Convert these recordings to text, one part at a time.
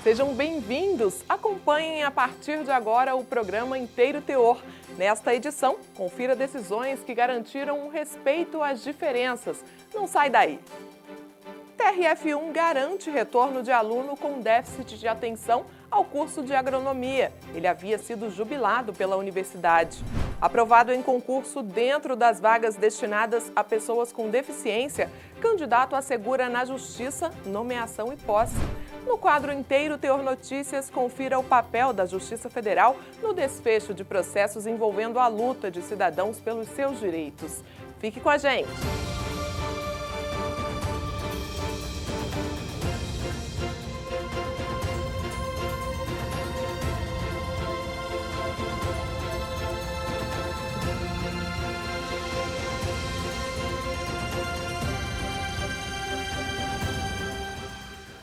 Sejam bem-vindos! Acompanhem a partir de agora o programa Inteiro Teor. Nesta edição, confira decisões que garantiram o respeito às diferenças. Não sai daí! TRF1 garante retorno de aluno com déficit de atenção ao curso de agronomia. Ele havia sido jubilado pela universidade. Aprovado em concurso dentro das vagas destinadas a pessoas com deficiência, candidato assegura na Justiça nomeação e posse. No quadro Inteiro Teor Notícias, confira o papel da Justiça Federal no desfecho de processos envolvendo a luta de cidadãos pelos seus direitos. Fique com a gente!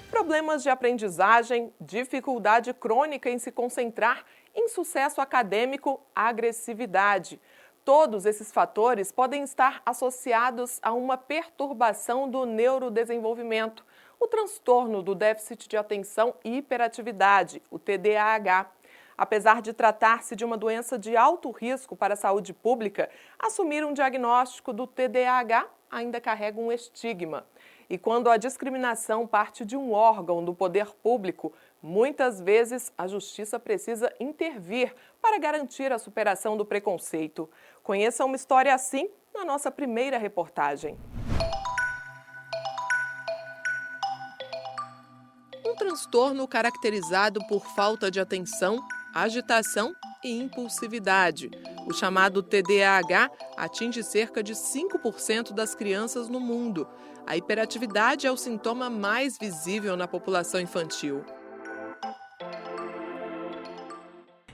Problemas de aprendizagem, dificuldade crônica em se concentrar, insucesso acadêmico, agressividade. Todos esses fatores podem estar associados a uma perturbação do neurodesenvolvimento, o transtorno do déficit de atenção e hiperatividade, o TDAH. Apesar de tratar-se de uma doença de alto risco para a saúde pública, assumir um diagnóstico do TDAH ainda carrega um estigma. E quando a discriminação parte de um órgão do poder público, muitas vezes a justiça precisa intervir para garantir a superação do preconceito. Conheça uma história assim na nossa primeira reportagem. Um transtorno caracterizado por falta de atenção, agitação e impulsividade. O chamado TDAH atinge cerca de 5% das crianças no mundo. A hiperatividade é o sintoma mais visível na população infantil.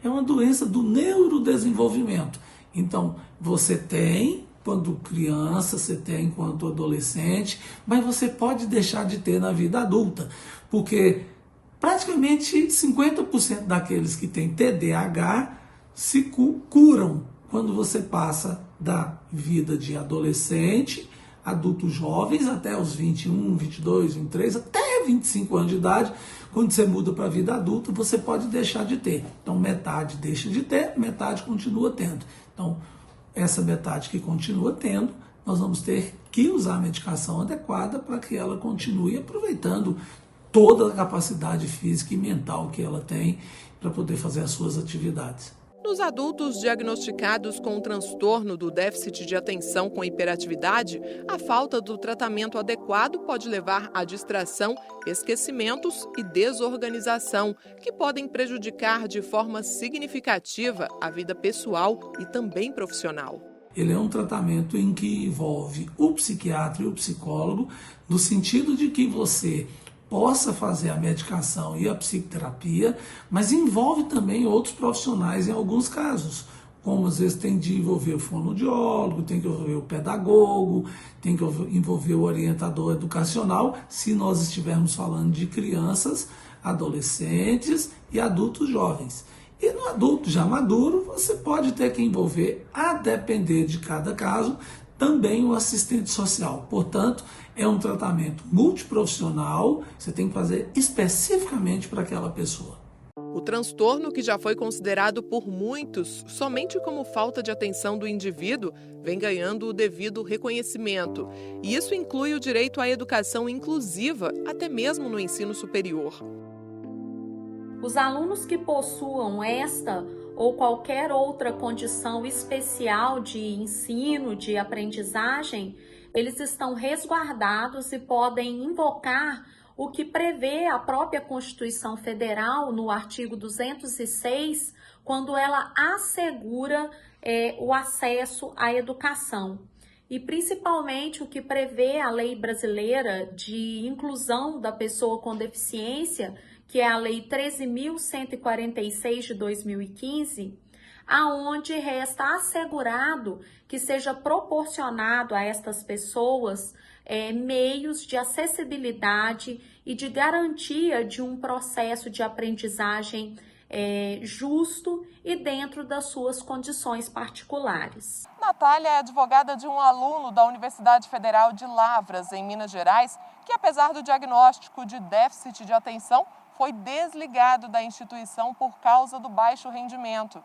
É uma doença do neurodesenvolvimento. Então, você tem quando criança, você tem enquanto adolescente, mas você pode deixar de ter na vida adulta, porque praticamente 50% daqueles que têm TDAH se curam quando você passa da vida de adolescente, adultos jovens, até os 21, 22, 23, até 25 anos de idade. Quando você muda para a vida adulta, você pode deixar de ter. Então, metade deixa de ter, metade continua tendo. Então, essa metade que continua tendo, nós vamos ter que usar a medicação adequada para que ela continue aproveitando toda a capacidade física e mental que ela tem para poder fazer as suas atividades. Nos adultos diagnosticados com o transtorno do déficit de atenção com hiperatividade, a falta do tratamento adequado pode levar à distração, esquecimentos e desorganização, que podem prejudicar de forma significativa a vida pessoal e também profissional. Ele é um tratamento em que envolve o psiquiatra e o psicólogo, no sentido de que você possa fazer a medicação e a psicoterapia, mas envolve também outros profissionais em alguns casos, como às vezes tem de envolver o fonoaudiólogo, tem que envolver o pedagogo, tem que envolver o orientador educacional, se nós estivermos falando de crianças, adolescentes e adultos jovens. E no adulto já maduro, você pode ter que envolver, a depender de cada caso, também o assistente social. Portanto, é um tratamento multiprofissional, você tem que fazer especificamente para aquela pessoa. O transtorno, que já foi considerado por muitos somente como falta de atenção do indivíduo, vem ganhando o devido reconhecimento. E isso inclui o direito à educação inclusiva, até mesmo no ensino superior. Os alunos que possuam esta ou qualquer outra condição especial de ensino, de aprendizagem, eles estão resguardados e podem invocar o que prevê a própria Constituição Federal no artigo 206, quando ela assegura o acesso à educação. E principalmente o que prevê a lei brasileira de inclusão da pessoa com deficiência, que é a Lei 13.146 de 2015, aonde resta assegurado que seja proporcionado a estas pessoas meios de acessibilidade e de garantia de um processo de aprendizagem justo e dentro das suas condições particulares. Natália é advogada de um aluno da Universidade Federal de Lavras, em Minas Gerais, que apesar do diagnóstico de déficit de atenção, foi desligado da instituição por causa do baixo rendimento.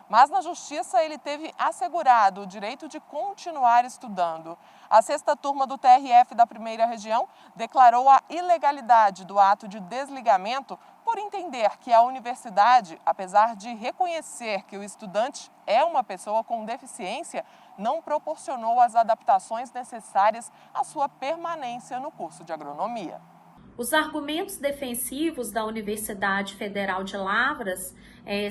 Mas na Justiça ele teve assegurado o direito de continuar estudando. A sexta turma do TRF da Primeira Região declarou a ilegalidade do ato de desligamento por entender que a universidade, apesar de reconhecer que o estudante é uma pessoa com deficiência, não proporcionou as adaptações necessárias à sua permanência no curso de agronomia. Os argumentos defensivos da Universidade Federal de Lavras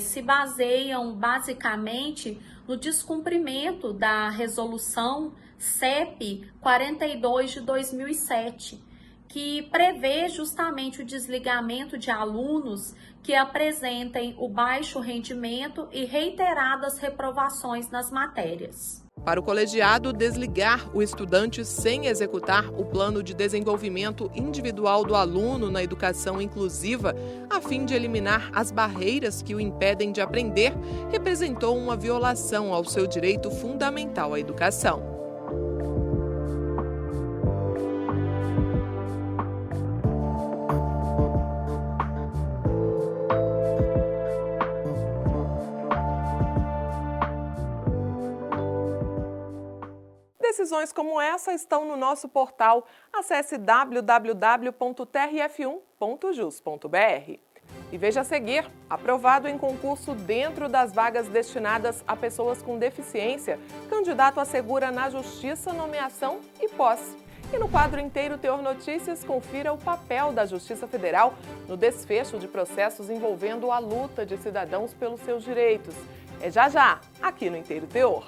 se baseiam basicamente no descumprimento da Resolução CEP 42 de 2007, que prevê justamente o desligamento de alunos que apresentem o baixo rendimento e reiteradas reprovações nas matérias. Para o colegiado, desligar o estudante sem executar o plano de desenvolvimento individual do aluno na educação inclusiva, a fim de eliminar as barreiras que o impedem de aprender, representou uma violação ao seu direito fundamental à educação. Decisões como essa estão no nosso portal. Acesse www.trf1.jus.br. E veja a seguir: aprovado em concurso dentro das vagas destinadas a pessoas com deficiência, candidato assegura na Justiça nomeação e posse. E no quadro Inteiro Teor Notícias, confira o papel da Justiça Federal no desfecho de processos envolvendo a luta de cidadãos pelos seus direitos. É já, aqui no Inteiro Teor.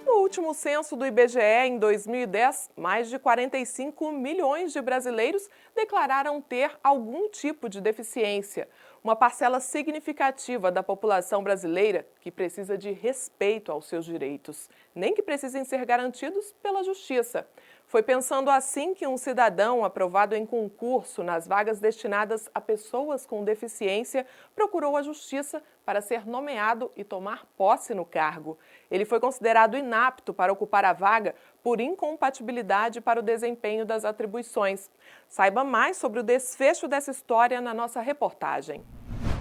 No último censo do IBGE, em 2010, mais de 45 milhões de brasileiros declararam ter algum tipo de deficiência. Uma parcela significativa da população brasileira que precisa de respeito aos seus direitos, nem que precisem ser garantidos pela Justiça. Foi pensando assim que um cidadão aprovado em concurso nas vagas destinadas a pessoas com deficiência procurou a Justiça para ser nomeado e tomar posse no cargo. Ele foi considerado inapto para ocupar a vaga por incompatibilidade para o desempenho das atribuições. Saiba mais sobre o desfecho dessa história na nossa reportagem.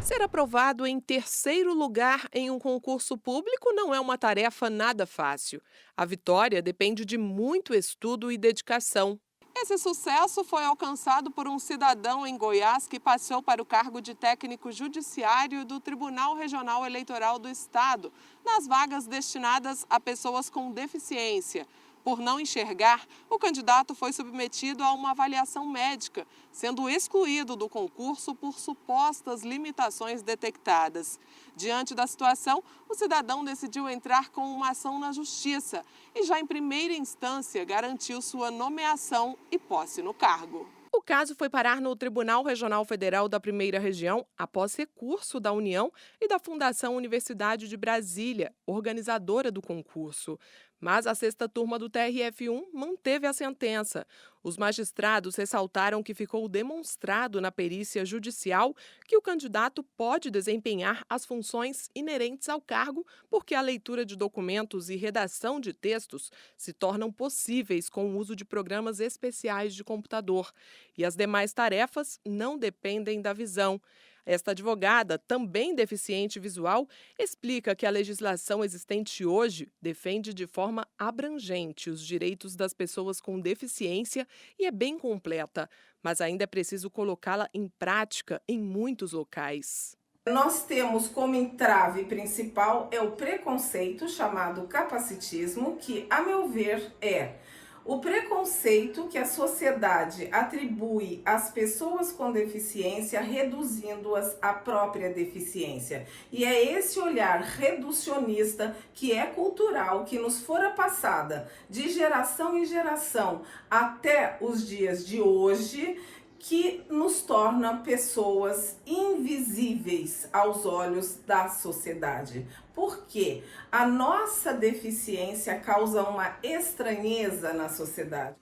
Ser aprovado em terceiro lugar em um concurso público não é uma tarefa nada fácil. A vitória depende de muito estudo e dedicação. Esse sucesso foi alcançado por um cidadão em Goiás que passou para o cargo de técnico judiciário do Tribunal Regional Eleitoral do Estado, nas vagas destinadas a pessoas com deficiência. Por não enxergar, o candidato foi submetido a uma avaliação médica, sendo excluído do concurso por supostas limitações detectadas. Diante da situação, o cidadão decidiu entrar com uma ação na Justiça e já em primeira instância garantiu sua nomeação e posse no cargo. O caso foi parar no Tribunal Regional Federal da Primeira Região após recurso da União e da Fundação Universidade de Brasília, organizadora do concurso. Mas a sexta turma do TRF1 manteve a sentença. Os magistrados ressaltaram que ficou demonstrado na perícia judicial que o candidato pode desempenhar as funções inerentes ao cargo porque a leitura de documentos e redação de textos se tornam possíveis com o uso de programas especiais de computador. E as demais tarefas não dependem da visão. Esta advogada, também deficiente visual, explica que a legislação existente hoje defende de forma abrangente os direitos das pessoas com deficiência e é bem completa, mas ainda é preciso colocá-la em prática em muitos locais. Nós temos como entrave principal o preconceito chamado capacitismo, que, a meu ver, é o preconceito que a sociedade atribui às pessoas com deficiência, reduzindo-as à própria deficiência. E é esse olhar reducionista que é cultural, que nos fora passada de geração em geração até os dias de hoje, que nos torna pessoas invisíveis aos olhos da sociedade. Porque a nossa deficiência causa uma estranheza na sociedade.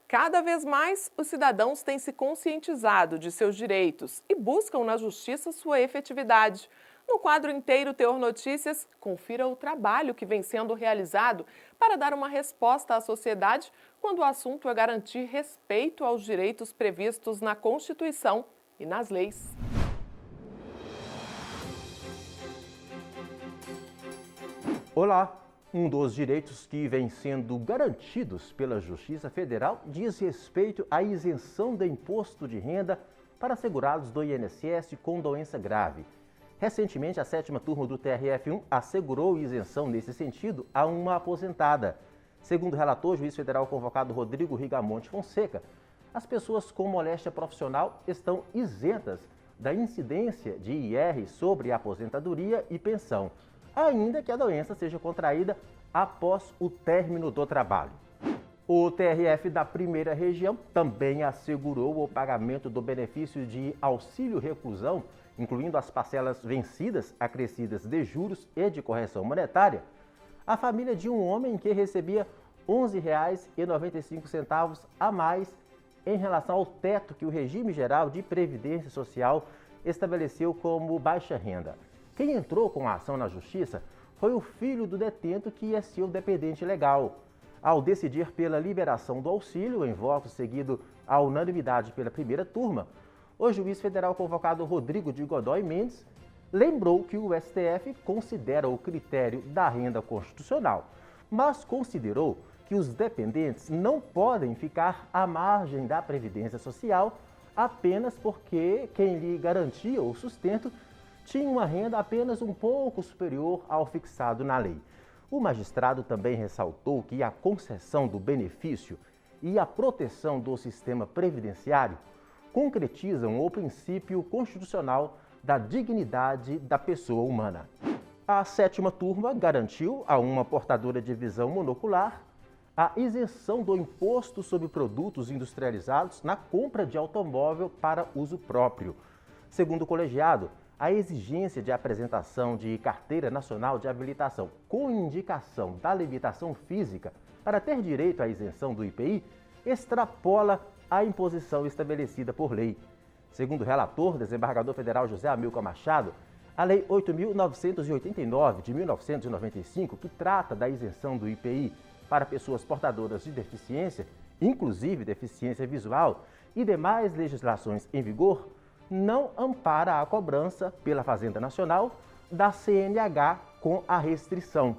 Cada vez mais, os cidadãos têm se conscientizado de seus direitos e buscam na justiça sua efetividade. No quadro inteiro Teor Notícias, confira o trabalho que vem sendo realizado para dar uma resposta à sociedade quando o assunto é garantir respeito aos direitos previstos na Constituição e nas leis. Olá! Um dos direitos que vem sendo garantidos pela Justiça Federal diz respeito à isenção do imposto de renda para segurados do INSS com doença grave. Recentemente, a 7ª turma do TRF1 assegurou isenção nesse sentido a uma aposentada. Segundo o relator, juiz federal convocado Rodrigo Rigamonte Fonseca, as pessoas com moléstia profissional estão isentas da incidência de IR sobre a aposentadoria e pensão, ainda que a doença seja contraída após o término do trabalho. O TRF da primeira região também assegurou o pagamento do benefício de auxílio reclusão, incluindo as parcelas vencidas, acrescidas de juros e de correção monetária, à família de um homem que recebia R$ 11,95 a mais em relação ao teto que o Regime Geral de Previdência Social estabeleceu como baixa renda. Quem entrou com a ação na Justiça foi o filho do detento que é seu dependente legal. Ao decidir pela liberação do auxílio, em voto seguido à unanimidade pela primeira turma, o juiz federal convocado Rodrigo de Godoy Mendes lembrou que o STF considera o critério da renda constitucional, mas considerou que os dependentes não podem ficar à margem da Previdência Social apenas porque quem lhe garantia o sustento tinha uma renda apenas um pouco superior ao fixado na lei. O magistrado também ressaltou que a concessão do benefício e a proteção do sistema previdenciário concretizam o princípio constitucional da dignidade da pessoa humana. A 7ª turma garantiu a uma portadora de visão monocular a isenção do imposto sobre produtos industrializados na compra de automóvel para uso próprio. Segundo o colegiado, a exigência de apresentação de Carteira Nacional de Habilitação com indicação da limitação física para ter direito à isenção do IPI extrapola a imposição estabelecida por lei. Segundo o relator, desembargador federal José Amilcar Machado, a Lei 8.989 de 1995, que trata da isenção do IPI para pessoas portadoras de deficiência, inclusive deficiência visual, e demais legislações em vigor, não ampara a cobrança pela Fazenda Nacional da CNH com a restrição.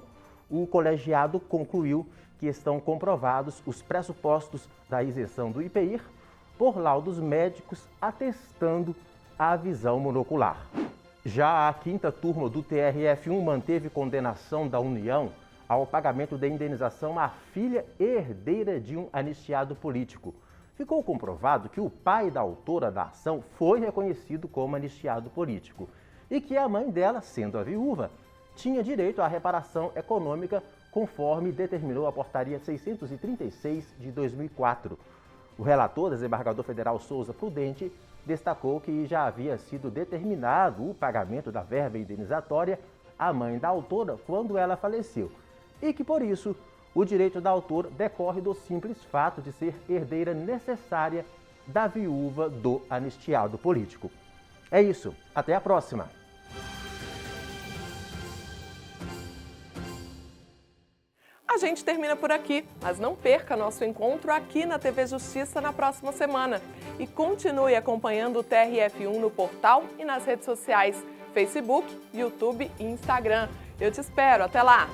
O colegiado concluiu que estão comprovados os pressupostos da isenção do IPI por laudos médicos atestando a visão monocular. Já a 5ª turma do TRF1 manteve condenação da União ao pagamento da indenização à filha herdeira de um anistiado político. Ficou comprovado que o pai da autora da ação foi reconhecido como anistiado político e que a mãe dela, sendo a viúva, tinha direito à reparação econômica conforme determinou a Portaria 636 de 2004. O relator, desembargador federal Souza Prudente, destacou que já havia sido determinado o pagamento da verba indenizatória à mãe da autora quando ela faleceu e que, por isso, o direito da autora decorre do simples fato de ser herdeira necessária da viúva do anistiado político. É isso, até a próxima! A gente termina por aqui, mas não perca nosso encontro aqui na TV Justiça na próxima semana. E continue acompanhando o TRF1 no portal e nas redes sociais, Facebook, YouTube e Instagram. Eu te espero, até lá!